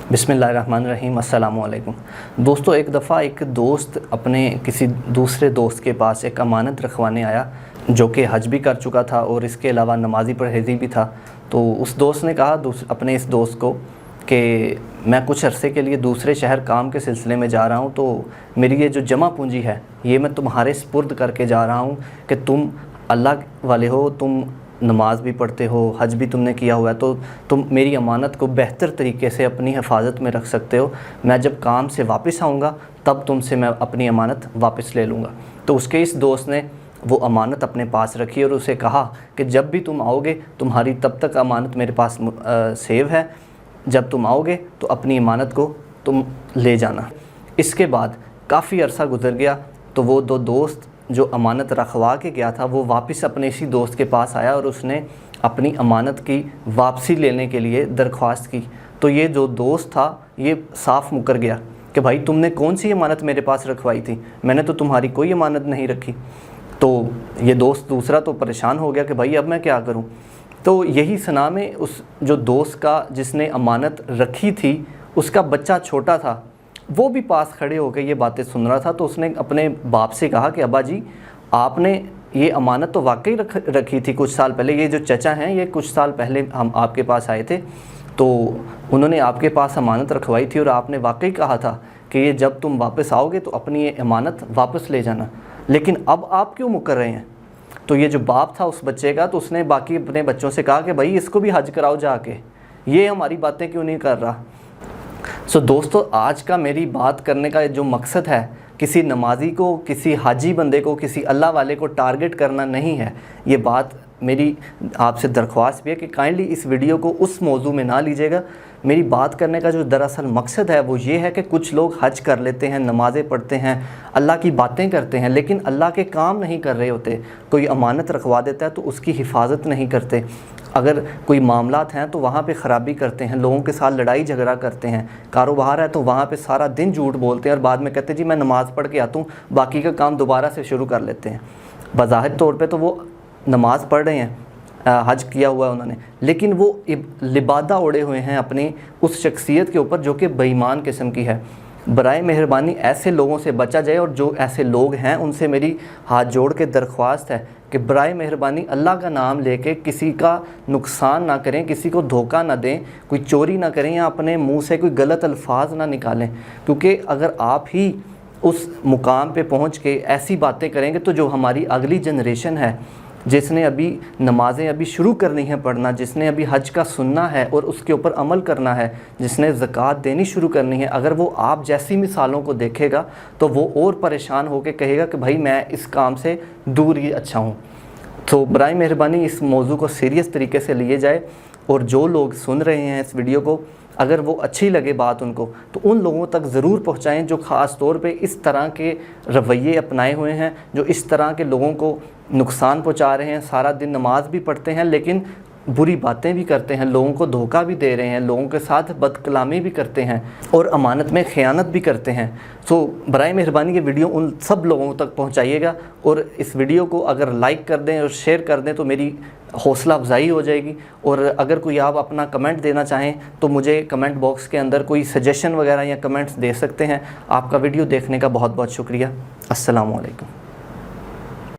बिस्मिल्लाहिर्रहमानिर्रहीम। अस्सलाम वालेकुम। दोस्तों, एक दफ़ा एक दोस्त अपने किसी दूसरे दोस्त के पास एक अमानत रखवाने आया जो कि हज भी कर चुका था और इसके अलावा नमाजी परहेज़ी भी था। तो उस दोस्त ने कहा अपने इस दोस्त को कि मैं कुछ अरसे के लिए दूसरे शहर काम के सिलसिले में जा रहा हूँ, तो मेरी ये जो जमा पूंजी है ये मैं तुम्हारे स्पुर्द करके जा रहा हूँ कि तुम अल्लाह वाले हो, तुम नमाज भी पढ़ते हो, हज भी तुमने किया हुआ है, तो तुम मेरी अमानत को बेहतर तरीके से अपनी हिफाजत में रख सकते हो। मैं जब काम से वापस आऊँगा तब तुमसे मैं अपनी अमानत वापस ले लूँगा। तो उसके इस दोस्त ने वो अमानत अपने पास रखी और उसे कहा कि जब भी तुम आओगे तुम्हारी तब तक अमानत मेरे पास सेव है, जब तुम आओगे तो अपनी अमानत को तुम ले जाना। इसके बाद काफ़ी अरसा गुजर गया तो वो दो दोस्त जो अमानत रखवा के गया था वो वापस अपने इसी दोस्त के पास आया और उसने अपनी अमानत की वापसी लेने के लिए दरख्वास्त की। तो ये जो दोस्त था ये साफ़ मुकर गया कि भाई तुमने कौन सी अमानत मेरे पास रखवाई थी, मैंने तो तुम्हारी कोई अमानत नहीं रखी। तो ये दोस्त दूसरा तो परेशान हो गया कि भाई अब मैं क्या करूं। तो यही सना में उस जो दोस्त का जिसने अमानत रखी थी उसका बच्चा छोटा था, वो भी पास खड़े होकर ये बातें सुन रहा था। तो उसने अपने बाप से कहा कि अब्बा जी, आपने ये अमानत तो वाकई रखी थी कुछ साल पहले। ये जो चचा हैं ये कुछ साल पहले हम आपके पास आए थे, तो उन्होंने आपके पास अमानत रखवाई थी और आपने वाकई कहा था कि ये जब तुम वापस आओगे तो अपनी ये अमानत वापस ले जाना, लेकिन अब आप क्यों मुकर रहे हैं। तो ये जो बाप था उस बच्चे का, तो उसने बाकी अपने बच्चों से कहा कि भाई इसको भी हज कराओ जाके, ये हमारी बातें क्यों नहीं कर रहा। दोस्तों, आज का मेरी बात करने का जो मकसद है किसी नमाजी को, किसी हाजी बंदे को, किसी अल्लाह वाले को टारगेट करना नहीं है। ये बात मेरी आपसे दरख्वास्त भी है कि काइंडली इस वीडियो को उस मौजू में ना लीजिएगा। मेरी बात करने का जो दरअसल मकसद है वो ये है कि कुछ लोग हज कर लेते हैं, नमाज़ें पढ़ते हैं, अल्लाह की बातें करते हैं, लेकिन अल्लाह के काम नहीं कर रहे होते। कोई अमानत रखवा देता है तो उसकी हिफाजत नहीं करते। अगर कोई मामलात हैं तो वहाँ पे ख़राबी करते हैं, लोगों के साथ लड़ाई झगड़ा करते हैं। कारोबार है तो वहाँ पे सारा दिन झूठ बोलते हैं और बाद में कहते हैं जी मैं नमाज़ पढ़ के आता हूँ, बाकी का काम दोबारा से शुरू कर लेते हैं। बज़ाहिर तौर पे तो वो नमाज़ पढ़ रहे हैं, हज किया हुआ है उन्होंने, लेकिन वो लिबादा ओढ़े हुए हैं अपनी उस शख्सियत के ऊपर जो कि बेईमान किस्म की है। बराए मेहरबानी ऐसे लोगों से बचा जाए, और जो ऐसे लोग हैं उनसे मेरी हाथ जोड़ के दरख्वास्त है कि बराए मेहरबानी अल्लाह का नाम लेके किसी का नुकसान ना करें, किसी को धोखा ना दें, कोई चोरी ना करें या अपने मुंह से कोई गलत अल्फाज ना निकालें। क्योंकि अगर आप ही उस मुकाम पे पहुंच के ऐसी बातें करेंगे तो जो हमारी अगली जनरेशन है, जिसने अभी नमाज़ें अभी शुरू करनी है पढ़ना, जिसने अभी हज का सुनना है और उसके ऊपर अमल करना है, जिसने ज़कात देनी शुरू करनी है, अगर वो आप जैसी मिसालों को देखेगा तो वो और परेशान होकर कहेगा कि भाई मैं इस काम से दूर ही अच्छा हूँ। तो बराए मेहरबानी इस मौजू को सीरियस तरीके से लिए जाए, और जो लोग सुन रहे हैं इस वीडियो को, अगर वो अच्छी लगे बात उनको, तो उन लोगों तक ज़रूर पहुंचाएं जो ख़ास तौर पे इस तरह के रवैये अपनाए हुए हैं, जो इस तरह के लोगों को नुकसान पहुंचा रहे हैं। सारा दिन नमाज भी पढ़ते हैं लेकिन बुरी बातें भी करते हैं, लोगों को धोखा भी दे रहे हैं, लोगों के साथ बदकलामी भी करते हैं और अमानत में ख़यानत भी करते हैं। बराए मेहरबानी ये वीडियो उन सब लोगों तक पहुंचाइएगा, और इस वीडियो को अगर लाइक कर दें और शेयर कर दें तो मेरी हौसला अफजाई हो जाएगी। और अगर कोई आप अपना कमेंट देना चाहें तो मुझे कमेंट बॉक्स के अंदर कोई सजेशन वगैरह या कमेंट्स दे सकते हैं। आपका वीडियो देखने का बहुत बहुत शुक्रिया। अस्सलामु अलैकुम।